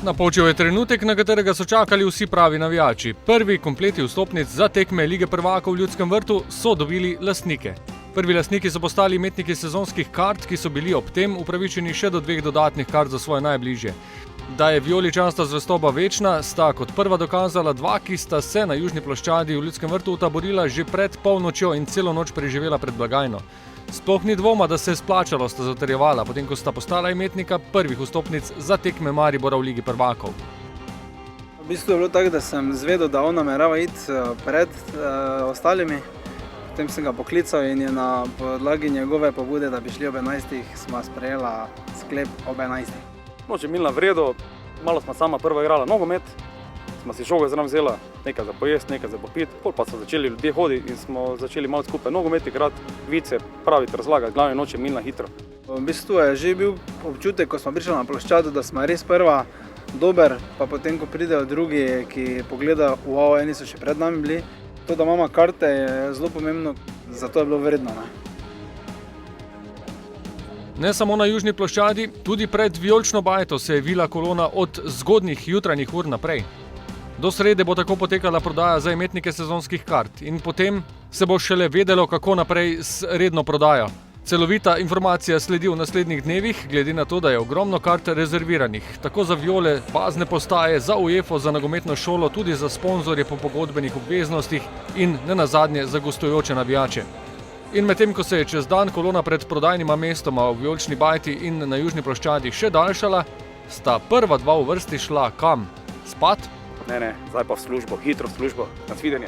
Napočil je trenutek, na katerega so čakali vsi pravi navijači. Prvi kompleti vstopnic za tekme Lige prvakov v Ljudskem vrtu so dobili lastnike. Prvi lastniki so postali imetniki sezonskih kart, ki so bili ob tem upravičeni še do 2 dodatnih kart za svoje najbližje. Da je vijoličasta zvestoba večna, sta kot prva dokazala 2, ki sta se na južni ploščadi v Ljudskem vrtu utaborila že pred polnočjo in celo noč preživela pred blagajno. Sploh ni dvoma, da se je splačalo, sta zatrjevala, potem ko sta postala imetnika prvih vstopnic za tekme Maribora v Ligi prvakov. V bistvu je bilo tako, da sem zvedel, da on namerava iti pred ostalimi. Potem sem ga poklical in je na podlagi njegove pobude, da bi šli ob 11, sva sprejela sklep ob 11. Noč je milna v redu, malo sva sama prva igrala nogomet, sva si žogo zraven vzela, nekaj za pojest, nekaj za popit, pol pa so začeli ljudje hoditi in smo začeli malo skupaj nogomet igrati, vice, praviti, razlagati, glavne noč je milna hitro. V bistvu je že bil občutek, ko smo prišli na ploščado, da smo res prva dober, pa potem, ko pridejo drugi, ki pogledajo, wow, eni so še pred nami bili. To, da imamo karte, je zelo pomembno, zato je bilo vredno. Ne samo na južni ploščadi, tudi pred vijolično bajto se je vila kolona od zgodnjih jutranjih ur naprej. Do srede bo tako potekala prodaja za imetnike sezonskih kart in potem se bo šele vedelo, kako naprej s redno prodajo. Celovita informacija sledi v naslednjih dnevih, glede na to, da je ogromno kart rezerviranih, tako za Viole, bazne postaje, za UEFA, za nogometno šolo, tudi za sponzorje po pogodbenih obveznostih in nenazadnje za gostujoče navijače. In medtem, ko se je čez dan kolona pred prodajnima mestoma v vijolični bajti in na južni ploščadi še daljšala, sta prva 2 v vrsti šla kam? Spat? Ne, zdaj pa v službo, hitro v službo, nasvidenje.